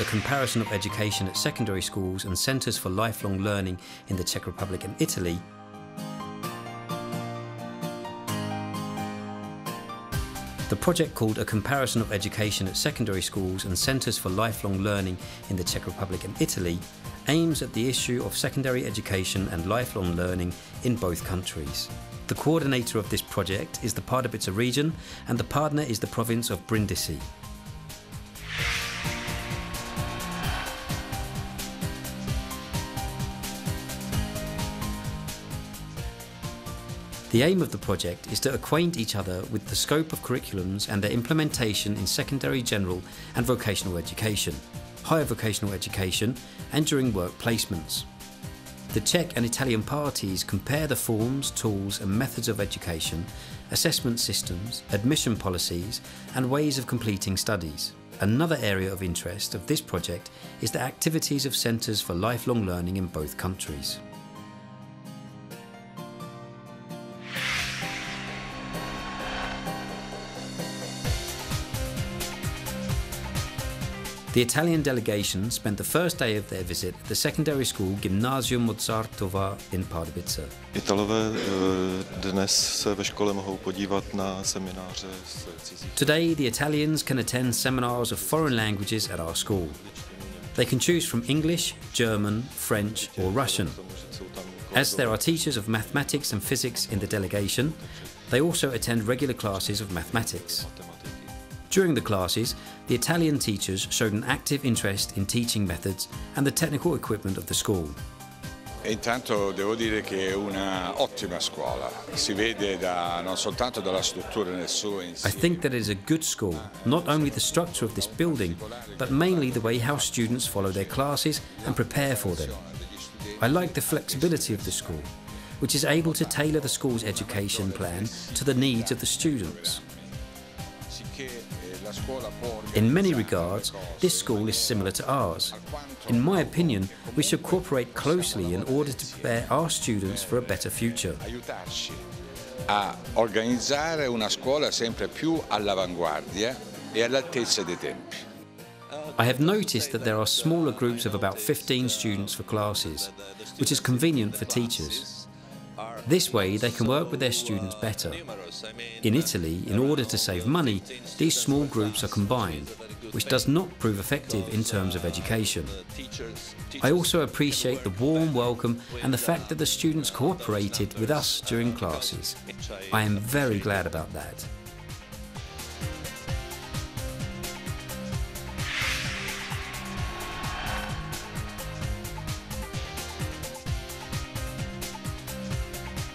a comparison of education at secondary schools and centres for lifelong learning in the Czech Republic and Italy, the project called A Comparison of Education at Secondary Schools and Centres for Lifelong Learning in the Czech Republic and Italy aims at the issue of secondary education and lifelong learning in both countries. The coordinator of this project is the Pardubický region and the partner is the province of Brindisi. The aim of the project is to acquaint each other with the scope of curriculums and their implementation in secondary general and vocational education, higher vocational education and during work placements. The Czech and Italian parties compare the forms, tools and methods of education, assessment systems, admission policies and ways of completing studies. Another area of interest of this project is the activities of centres for lifelong learning in both countries. The Italian delegation spent the first day of their visit at the secondary school Gymnasium Mozartova in Pardubice. Italové dnes se ve škole mohou podívat na semináře z cizích. Today the Italians can attend seminars of foreign languages at our school. They can choose from English, German, French or Russian. As there are teachers of mathematics and physics in the delegation, they also attend regular classes of mathematics. During the classes, the Italian teachers showed an active interest in teaching methods and the technical equipment of the school. Intanto devo dire che è una ottima scuola. Si vede non soltanto dalla struttura nel suo insieme. I think that it is a good school, not only the structure of this building, but mainly the way how students follow their classes and prepare for them. I like the flexibility of the school, which is able to tailor the school's education plan to the needs of the students. In many regards, this school is similar to ours. In my opinion, we should cooperate closely in order to prepare our students for a better future. Aiutarci a organizzare una scuola sempre più all'avanguardia e all'altezza dei tempi. I have noticed that there are smaller groups of about 15 students for classes, which is convenient for teachers. This way they can work with their students better. In Italy, in order to save money, these small groups are combined, which does not prove effective in terms of education. I also appreciate the warm welcome and the fact that the students cooperated with us during classes. I am very glad about that.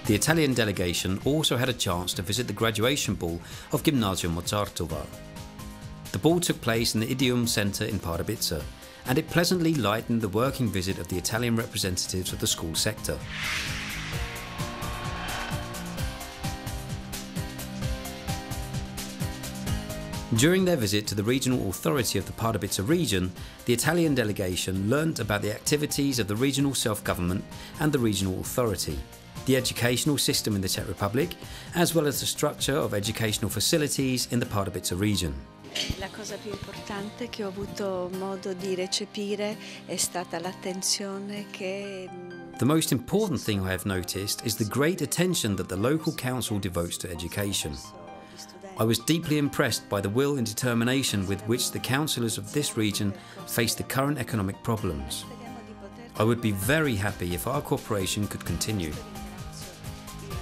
The Italian delegation also had a chance to visit the graduation ball of Gymnasium Mozartova. The ball took place in the Idiom Centre in Pardubice, and it pleasantly lightened the working visit of the Italian representatives of the school sector. During their visit to the regional authority of the Pardubický region, the Italian delegation learnt about the activities of the regional self-government and the regional authority, the educational system in the Czech Republic, as well as the structure of educational facilities in the Pardubický region. La cosa più importante che ho avuto modo di recepire è stata l'attenzione che The most important thing I have noticed is the great attention that the local council devotes to education. I was deeply impressed by the will and determination with which the councillors of this region face the current economic problems. I would be very happy if our cooperation could continue.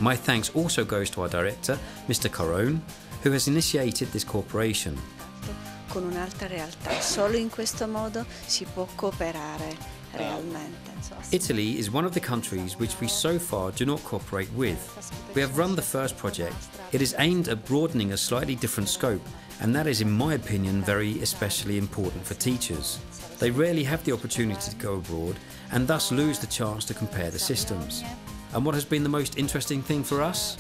My thanks also goes to our director, Mr. Carone, who has initiated this cooperation. con un'altra realtà. Solo in questo modo si può cooperare realmente. Italy is one of the countries which we so far do not cooperate with. We have run the first project. It is aimed at broadening a slightly different scope, and that is, in my opinion, very especially important for teachers. They rarely have the opportunity to go abroad and thus lose the chance to compare the systems. And what has been the most interesting thing for us?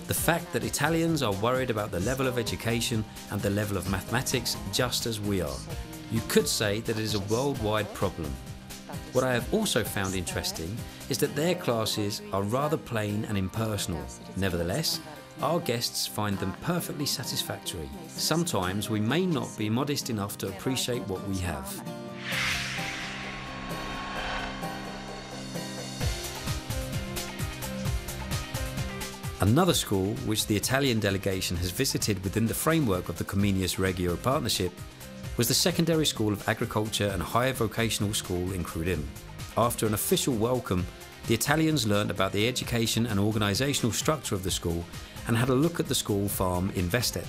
The fact that Italians are worried about the level of education and the level of mathematics just as we are. You could say that it is a worldwide problem. What I have also found interesting is that their classes are rather plain and impersonal. Nevertheless, our guests find them perfectly satisfactory. Sometimes we may not be modest enough to appreciate what we have. Another school which the Italian delegation has visited within the framework of the Comenius Regio partnership was the Secondary School of Agriculture and Higher Vocational School in Crudym. After an official welcome, the Italians learned about the education and organisational structure of the school and had a look at the school farm in Vestec.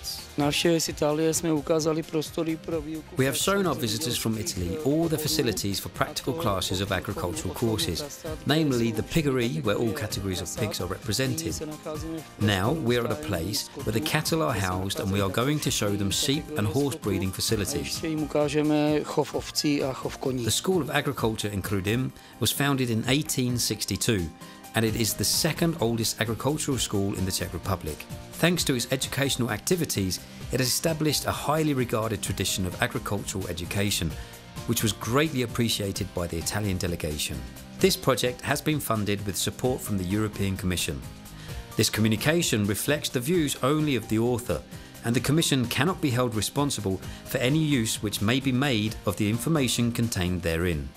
We have shown our visitors from Italy all the facilities for practical classes of agricultural courses, namely the piggery where all categories of pigs are represented. Now we are at a place where the cattle are housed and we are going to show them sheep and horse breeding facilities. The School of Agriculture in Crudym was founded in 1862. And it is the second oldest agricultural school in the Czech Republic. Thanks to its educational activities, it has established a highly regarded tradition of agricultural education, which was greatly appreciated by the Italian delegation. This project has been funded with support from the European Commission. This communication reflects the views only of the author, and the Commission cannot be held responsible for any use which may be made of the information contained therein.